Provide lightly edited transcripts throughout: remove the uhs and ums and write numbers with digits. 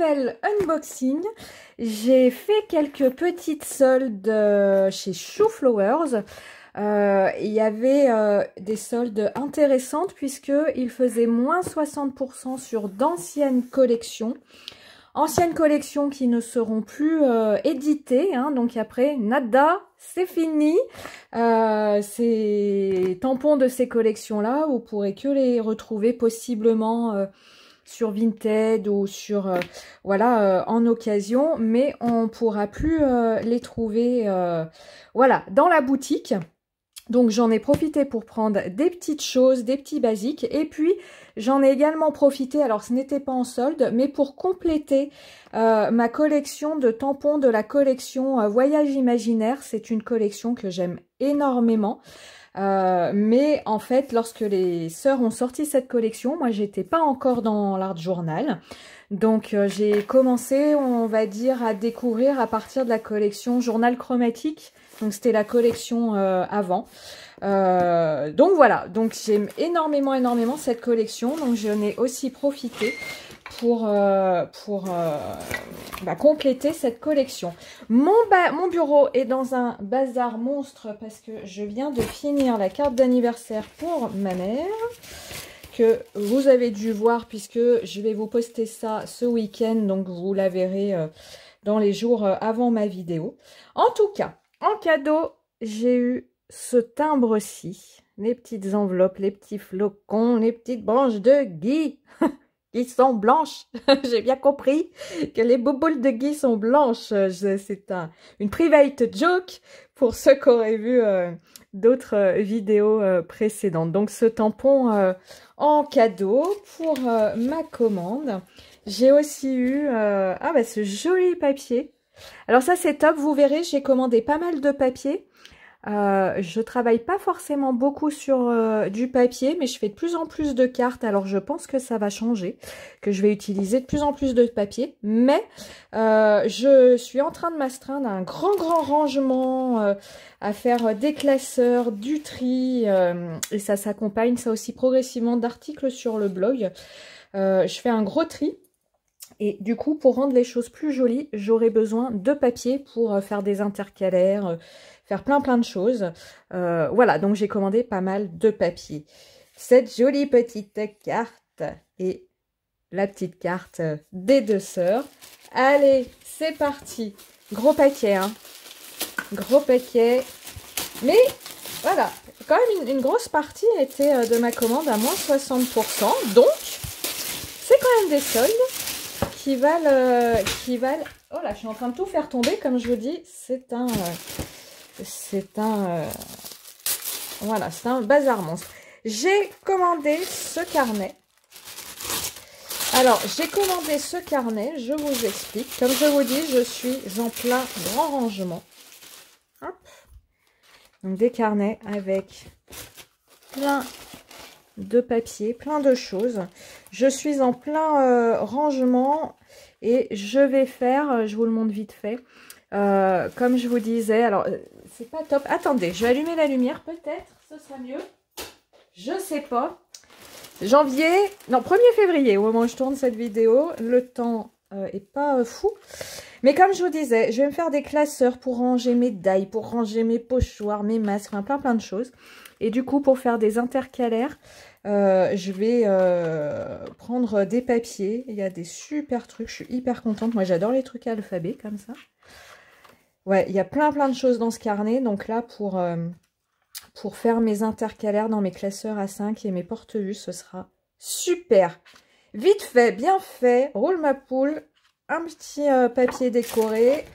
nouvel unboxing. J'ai fait quelques petites soldes chez Chou Flowers. Il y avait des soldes intéressantes puisqu'ils faisaient moins 60% sur d'anciennes collections. Anciennes collections qui ne seront plus éditées, hein, donc après, nada, c'est fini. Ces tampons de ces collections-là, vous pourrez que les retrouver possiblement sur Vinted ou sur, voilà, en occasion, mais on ne pourra plus les trouver, voilà, dans la boutique. Donc j'en ai profité pour prendre des petites choses, des petits basiques, et puis j'en ai également profité, alors ce n'était pas en solde, mais pour compléter ma collection de tampons de la collection Voyage Imaginaire. C'est une collection que j'aime énormément, mais en fait lorsque les sœurs ont sorti cette collection, moi j'étais pas encore dans l'Art Journal. Donc j'ai commencé, on va dire, à découvrir à partir de la collection Journal Chromatique. Donc c'était la collection avant. Donc voilà, donc j'aime énormément cette collection. Donc j'en ai aussi profité pour compléter cette collection. Mon bureau est dans un bazar monstre parce que je viens de finir la carte d'anniversaire pour ma mère, que vous avez dû voir puisque je vais vous poster ça ce week-end, donc vous la verrez dans les jours avant ma vidéo. En tout cas, en cadeau, j'ai eu ce timbre-ci, les petites enveloppes, les petits flocons, les petites branches de gui qui sont blanches. J'ai bien compris que les bouboules de gui sont blanches. C'est une private joke pour ceux qui auraient vu d'autres vidéos précédentes. Donc ce tampon en cadeau pour ma commande. J'ai aussi eu ce joli papier. Alors ça c'est top, vous verrez, j'ai commandé pas mal de papier. Je travaille pas forcément beaucoup sur du papier, mais je fais de plus en plus de cartes, alors je pense que ça va changer, que je vais utiliser de plus en plus de papier, mais je suis en train de m'astreindre à un grand rangement, à faire des classeurs, du tri, et ça s'accompagne ça aussi progressivement d'articles sur le blog. Je fais un gros tri. Et du coup, pour rendre les choses plus jolies, j'aurai besoin de papier pour faire des intercalaires, faire plein de choses. Voilà, donc j'ai commandé pas mal de papier. Cette jolie petite carte et la petite carte des deux sœurs. Allez, c'est parti. Gros paquet, hein. Gros paquet. Mais voilà, quand même une grosse partie était de ma commande à moins 60%. Donc, c'est quand même des soldes qui valent, oh là, je suis en train de tout faire tomber, comme je vous dis, voilà, c'est un bazar monstre. J'ai commandé ce carnet. Alors, j'ai commandé ce carnet, je vous explique. Comme je vous dis, je suis en plein grand rangement. Hop. Donc, des carnets avec plein de papier, plein de choses. Je suis en plein rangement et je vais faire, je vous le montre vite fait, comme je vous disais, alors c'est pas top. Attendez, je vais allumer la lumière, peut-être, ce sera mieux. Je sais pas. Janvier, non, 1er février, au moment où je tourne cette vidéo, le temps est pas fou. Mais comme je vous disais, je vais me faire des classeurs pour ranger mes dailles, pour ranger mes pochoirs, mes masques, enfin plein de choses. Et du coup, pour faire des intercalaires, je vais prendre des papiers. Il y a des super trucs, je suis hyper contente. Moi, j'adore les trucs à l'alphabet, comme ça. Ouais, il y a plein de choses dans ce carnet. Donc là, pour faire mes intercalaires dans mes classeurs A5 et mes porte-vues, ce sera super. Vite fait, bien fait, roule ma poule. Un petit papier décoré,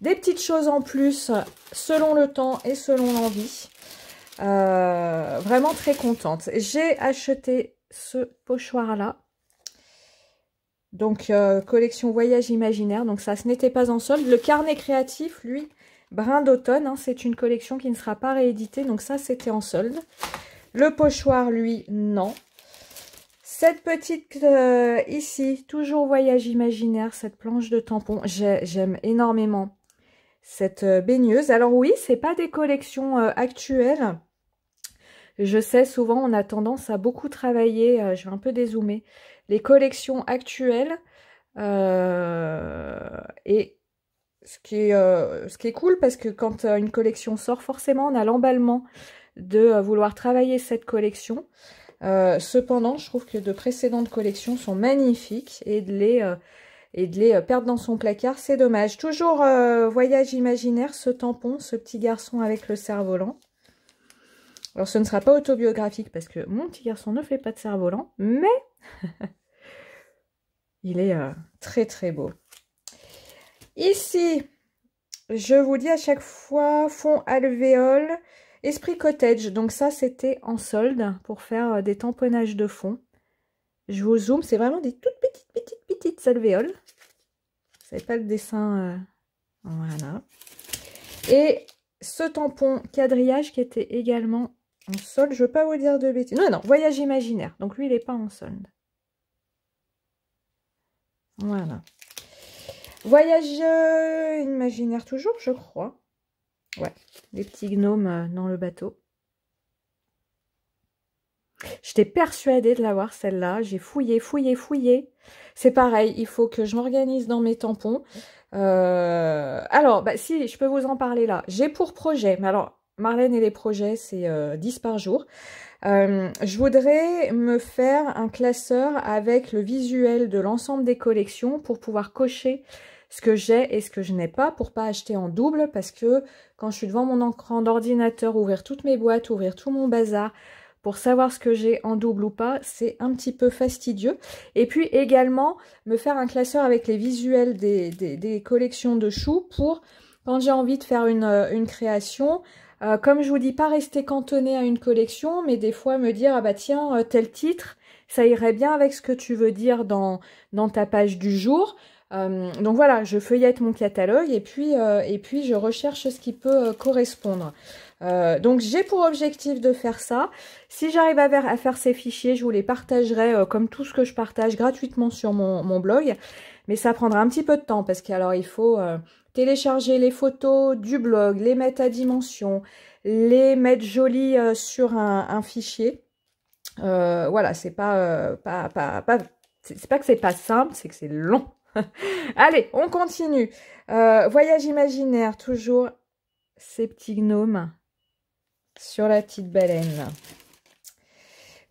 des petites choses en plus selon le temps et selon l'envie. Vraiment très contente. J'ai acheté ce pochoir-là. Donc, collection Voyage Imaginaire. Donc ça, ce n'était pas en solde. Le carnet créatif, lui, brin d'automne. Hein, c'est une collection qui ne sera pas rééditée. Donc ça, c'était en solde. Le pochoir, lui, non. Cette petite ici, toujours Voyage Imaginaire, cette planche de tampons, j'aime énormément cette baigneuse. Alors oui, c'est pas des collections actuelles. Je sais, souvent on a tendance à beaucoup travailler, je vais un peu dézoomer, les collections actuelles Et ce qui est cool, parce que quand une collection sort, forcément, on a l'emballement de vouloir travailler cette collection. Cependant, je trouve que de précédentes collections sont magnifiques et de les perdre dans son placard, c'est dommage. Toujours voyage imaginaire, ce tampon, ce petit garçon avec le cerf-volant. Alors, ce ne sera pas autobiographique parce que mon petit garçon ne fait pas de cerf-volant, mais il est très très beau. Ici, je vous dis à chaque fois, fond alvéole, esprit cottage. Donc ça, c'était en solde pour faire des tamponnages de fond. Je vous zoome, c'est vraiment des toutes petites alvéoles. Vous savez pas le dessin, voilà. Et ce tampon quadrillage qui était également en solde. Je veux pas vous dire de bêtises. Non, non, voyage imaginaire. Donc lui, il n'est pas en solde. Voilà. Voyage imaginaire toujours, je crois. Ouais, les petits gnomes dans le bateau. J'étais persuadée de l'avoir celle-là. J'ai fouillé. C'est pareil, il faut que je m'organise dans mes tampons. Alors, bah, si, je peux vous en parler là. J'ai pour projet, mais alors, Marlène et les projets, c'est 10 par jour. Je voudrais me faire un classeur avec le visuel de l'ensemble des collections pour pouvoir cocher ce que j'ai et ce que je n'ai pas, pour pas acheter en double, parce que quand je suis devant mon écran d'ordinateur, ouvrir toutes mes boîtes, ouvrir tout mon bazar, pour savoir ce que j'ai en double ou pas, c'est un petit peu fastidieux. Et puis également, me faire un classeur avec les visuels des collections de choux pour, quand j'ai envie de faire une création, comme je vous dis, pas rester cantonné à une collection, mais des fois me dire, ah bah tiens, tel titre, ça irait bien avec ce que tu veux dire dans ta page du jour. Donc voilà, je feuillette mon catalogue et puis je recherche ce qui peut correspondre. Donc j'ai pour objectif de faire ça. Si j'arrive à faire ces fichiers, je vous les partagerai comme tout ce que je partage gratuitement sur mon blog. Mais ça prendra un petit peu de temps parce qu'alors il faut télécharger les photos du blog, les mettre à dimension, les mettre jolies sur un fichier. Voilà, c'est pas que c'est pas simple, c'est que c'est long. Allez, on continue. Voyage imaginaire, toujours ces petits gnomes sur la petite baleine.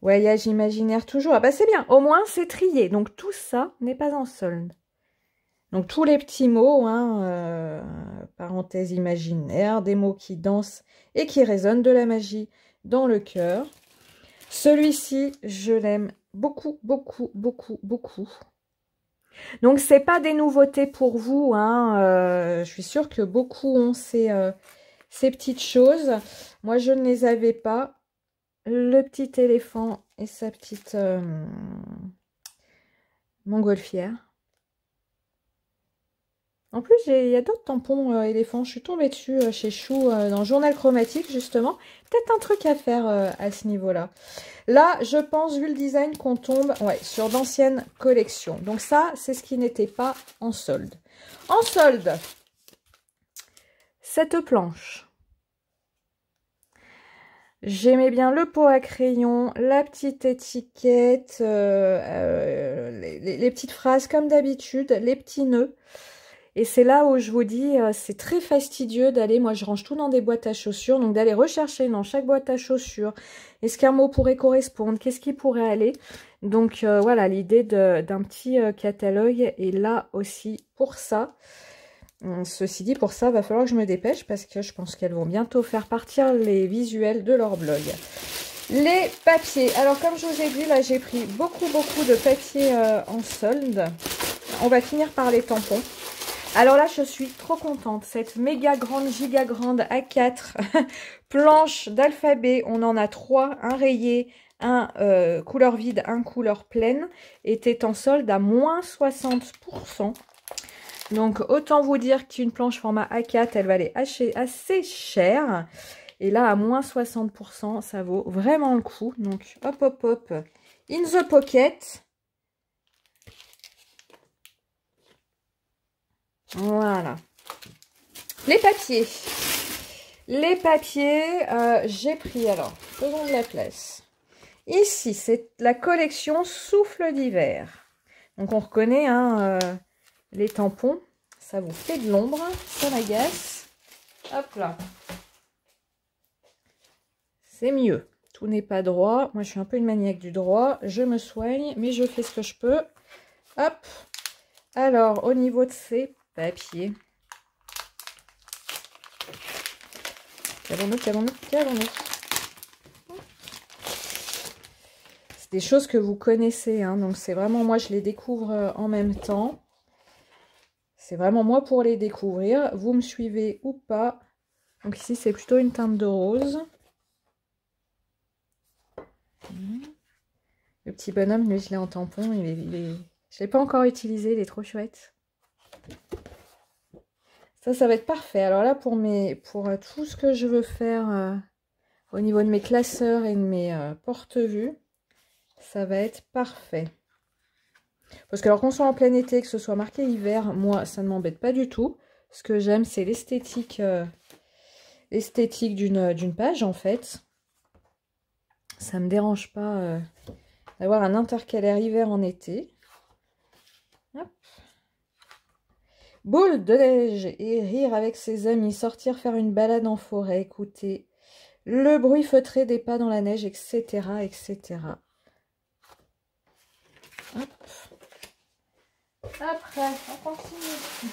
Voyage imaginaire, toujours. Ah bah c'est bien, au moins c'est trié. Donc tout ça n'est pas en solde. Donc tous les petits mots, hein, parenthèse imaginaire, des mots qui dansent et qui résonnent, de la magie dans le cœur. Celui-ci, je l'aime beaucoup. Donc, c'est pas des nouveautés pour vous, hein. Je suis sûre que beaucoup ont ces petites choses. Moi, je ne les avais pas. Le petit éléphant et sa petite montgolfière. En plus, il y a d'autres tampons éléphants. Je suis tombée dessus chez Chou dans le journal chromatique, justement. Peut-être un truc à faire à ce niveau-là. Là, je pense, vu le design, qu'on tombe sur d'anciennes collections. Donc ça, c'est ce qui n'était pas en solde. En solde, cette planche. J'aimais bien le pot à crayon, la petite étiquette, les petites phrases comme d'habitude, les petits nœuds. Et c'est là où je vous dis, c'est très fastidieux d'aller, moi je range tout dans des boîtes à chaussures, donc d'aller rechercher dans chaque boîte à chaussures, est-ce qu'un mot pourrait correspondre, qu'est-ce qui pourrait aller. Donc voilà, l'idée d'un petit catalogue est là aussi pour ça. Ceci dit, pour ça, va falloir que je me dépêche parce que je pense qu'elles vont bientôt faire partir les visuels de leur blog. Les papiers. Alors comme je vous ai dit, là j'ai pris beaucoup de papiers en solde. On va finir par les tampons. Alors là, je suis trop contente. Cette méga grande, giga grande A4 planche d'alphabet, on en a 3, un rayé, un couleur vide, un couleur pleine, était en solde à moins 60%. Donc, autant vous dire qu'une planche format A4, elle valait assez cher. Et là, à moins 60%, ça vaut vraiment le coup. Donc, hop, in the pocket. Voilà. Les papiers. Les papiers, j'ai pris, alors, faisons de la place. Ici, c'est la collection Souffle d'hiver. Donc on reconnaît hein, les tampons. Ça vous fait de l'ombre. Ça m'agace. Hop là. C'est mieux. Tout n'est pas droit. Moi, je suis un peu une maniaque du droit. Je me soigne, mais je fais ce que je peux. Hop. Alors, au niveau de ces papiers. Calons-nous, calons-nous, calons-nous. C'est des choses que vous connaissez. Hein, donc, c'est vraiment moi, je les découvre en même temps. C'est vraiment moi pour les découvrir. Vous me suivez ou pas. Donc, ici, c'est plutôt une teinte de rose. Le petit bonhomme, lui, je l'ai en tampon. Je ne l'ai pas encore utilisé, il est trop chouette. Ça va être parfait. Alors là, pour tout ce que je veux faire au niveau de mes classeurs et de mes porte-vues, ça va être parfait. Parce que alors qu'on soit en plein été, que ce soit marqué hiver, moi, ça ne m'embête pas du tout. Ce que j'aime, c'est l'esthétique d'une page, en fait. Ça me dérange pas d'avoir un intercalaire hiver en été. Hop. Boule de neige et rire avec ses amis, sortir faire une balade en forêt, écouter le bruit feutré des pas dans la neige, etc. etc. Hop. Après, on continue.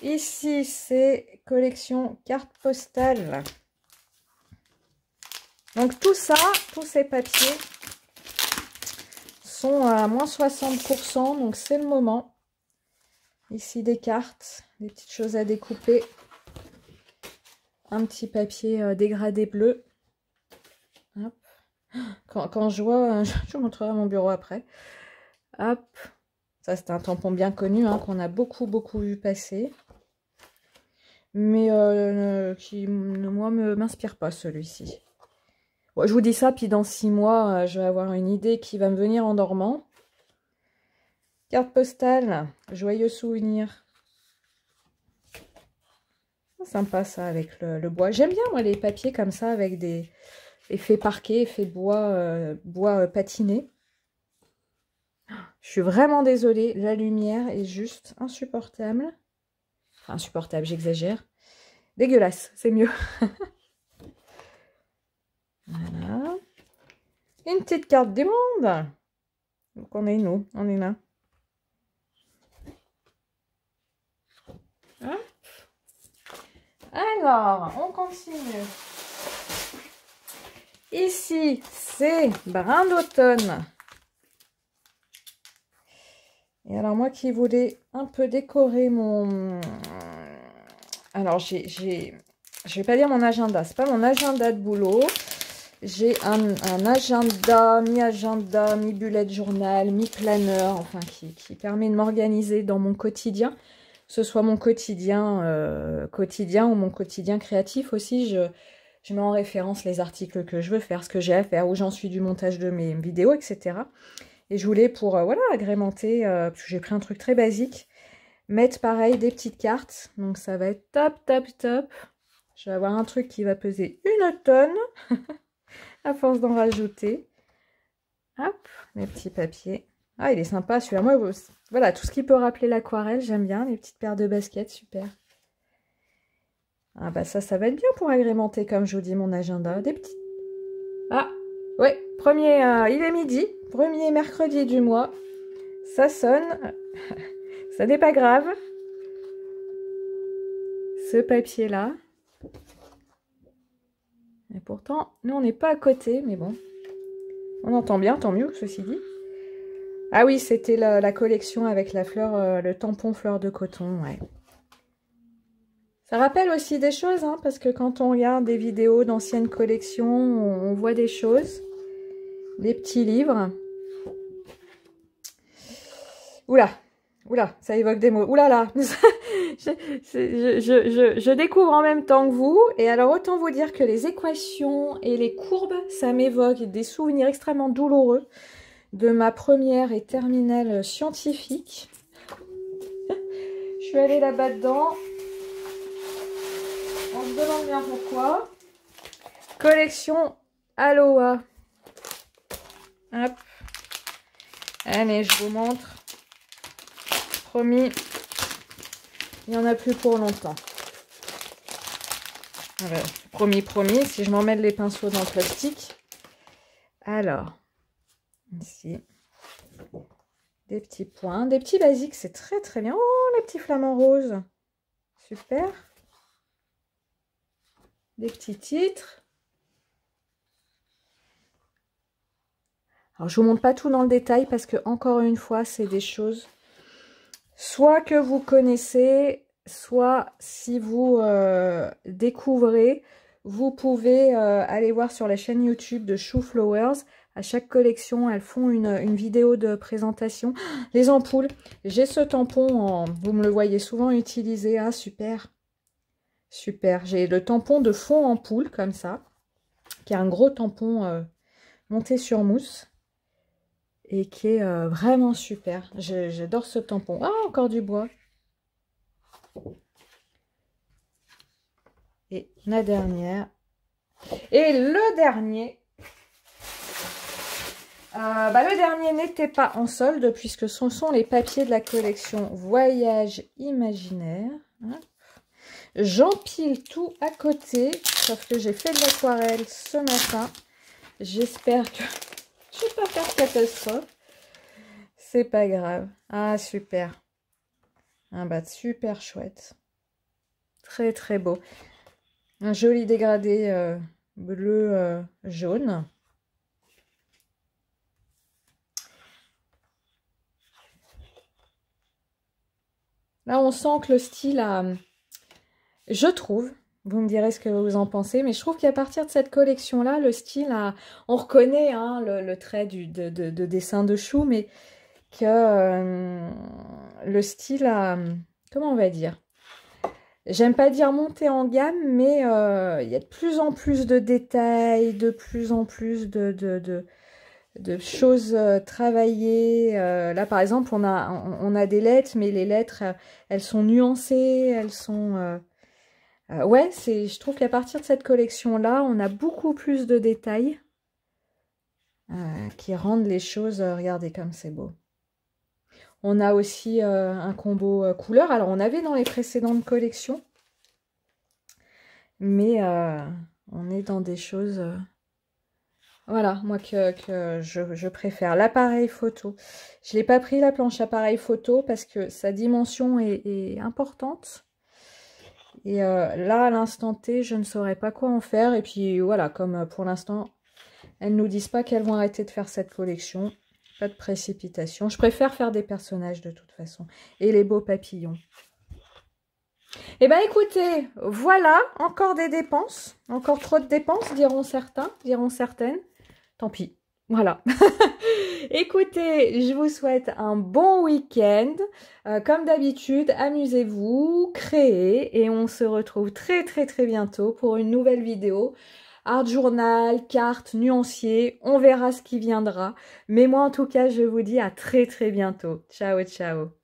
Ici, c'est collection carte postale. Donc tout ça, tous ces papiers sont à moins 60%, donc c'est le moment. Ici des cartes, des petites choses à découper. Un petit papier dégradé bleu. Hop. Quand je vois, je vous montrerai mon bureau après. Hop. Ça c'est un tampon bien connu hein, qu'on a beaucoup vu passer. Mais qui, moi, m'inspire pas celui-ci. Bon, je vous dis ça, puis dans 6 mois, je vais avoir une idée qui va me venir en dormant. Carte postale, joyeux souvenir. Sympa ça avec le bois. J'aime bien moi les papiers comme ça avec des effets parquet, effets bois patiné. Je suis vraiment désolée, la lumière est juste insupportable. Enfin, insupportable, j'exagère. Dégueulasse, c'est mieux. Voilà. Une petite carte du monde. Donc on est nous, on est là. Hop. Alors, on continue. Ici, c'est Brin d'automne. Et alors, moi qui voulais un peu décorer mon... Alors, je vais pas dire mon agenda. C'est pas mon agenda de boulot. J'ai un agenda, mi-agenda, mi-bullet journal, mi-planeur, enfin, qui permet de m'organiser dans mon quotidien. Que ce soit mon quotidien ou mon quotidien créatif aussi, je mets en référence les articles que je veux faire, ce que j'ai à faire, où j'en suis du montage de mes vidéos, etc. Et je voulais pour voilà, agrémenter, parce que j'ai pris un truc très basique, mettre pareil des petites cartes. Donc ça va être top, top, top. Je vais avoir un truc qui va peser 1 tonne, à force d'en rajouter. Hop, les petits papiers. Ah, il est sympa celui-là. Moi, voilà, tout ce qui peut rappeler l'aquarelle, j'aime bien. Les petites paires de baskets, super. Ah bah ça va être bien pour agrémenter, comme je vous dis, mon agenda. Des petits... Ah, ouais, il est midi, premier mercredi du mois. Ça sonne. Ça n'est pas grave. Ce papier-là. Et pourtant, nous, on n'est pas à côté, mais bon. On entend bien, tant mieux, ceci dit. Ah oui, c'était la collection avec la fleur, le tampon fleur de coton, ouais. Ça rappelle aussi des choses, hein, parce que quand on regarde des vidéos d'anciennes collections, on voit des choses. Des petits livres. Oula, ça évoque des mots. Oula là, je découvre en même temps que vous. Et alors, autant vous dire que les équations et les courbes, ça m'évoque des souvenirs extrêmement douloureux de ma première et terminale scientifique. Je suis allée là-bas dedans. On se demande bien pourquoi. Collection Aloha. Hop. Allez, je vous montre. Promis, il n'y en a plus pour longtemps. Alors, promis, promis, si je m'emmêle les pinceaux dans le plastique. Alors, ici, des petits points, des petits basiques, c'est très très bien. Oh, les petits flamants roses, super. Des petits titres. Alors, je vous montre pas tout dans le détail parce que, encore une fois, c'est des choses soit que vous connaissez, soit si vous découvrez, vous pouvez aller voir sur la chaîne YouTube de Chou Flowers. À chaque collection, elles font une vidéo de présentation. Les ampoules, j'ai ce tampon, vous me le voyez souvent utiliser. Ah, super, super. J'ai le tampon de fond ampoule, comme ça, qui est un gros tampon monté sur mousse. Et qui est vraiment super. J'adore ce tampon. Ah, encore du bois. Et la dernière. Et le dernier. Le dernier n'était pas en solde puisque ce sont les papiers de la collection Voyage Imaginaire. Hein. J'empile tout à côté. Sauf que j'ai fait de l'aquarelle ce matin. J'espère que... Je ne vais pas faire catastrophe. C'est pas grave. Ah, super. Un bat super chouette. Très, très beau. Un joli dégradé bleu jaune. Là, on sent que le style a... Je trouve... Vous me direz ce que vous en pensez, mais je trouve qu'à partir de cette collection-là, le style a... On reconnaît hein, le trait de dessin de Chou, mais que le style a... Comment on va dire? J'aime pas dire monter en gamme, mais il y a de plus en plus de détails, de plus en plus de choses travaillées. Là, par exemple, on a des lettres, mais les lettres, elles sont nuancées, elles sont... ouais, je trouve qu'à partir de cette collection-là, on a beaucoup plus de détails qui rendent les choses... regardez comme c'est beau. On a aussi un combo couleur. Alors, on avait dans les précédentes collections. Mais on est dans des choses... voilà, moi que je préfère. L'appareil photo. Je n'ai pas pris la planche appareil photo parce que sa dimension est importante. Et là, à l'instant T, je ne saurais pas quoi en faire. Et puis voilà, comme pour l'instant, elles ne nous disent pas qu'elles vont arrêter de faire cette collection. Pas de précipitation. Je préfère faire des personnages de toute façon. Et les beaux papillons. Eh bien écoutez, voilà, encore des dépenses. Encore trop de dépenses, diront certains, diront certaines. Tant pis. Voilà. Écoutez, je vous souhaite un bon week-end. Comme d'habitude, amusez-vous, créez. Et on se retrouve très très très bientôt pour une nouvelle vidéo. Art journal, cartes, nuancier, on verra ce qui viendra. Mais moi en tout cas, je vous dis à très très bientôt. Ciao, ciao.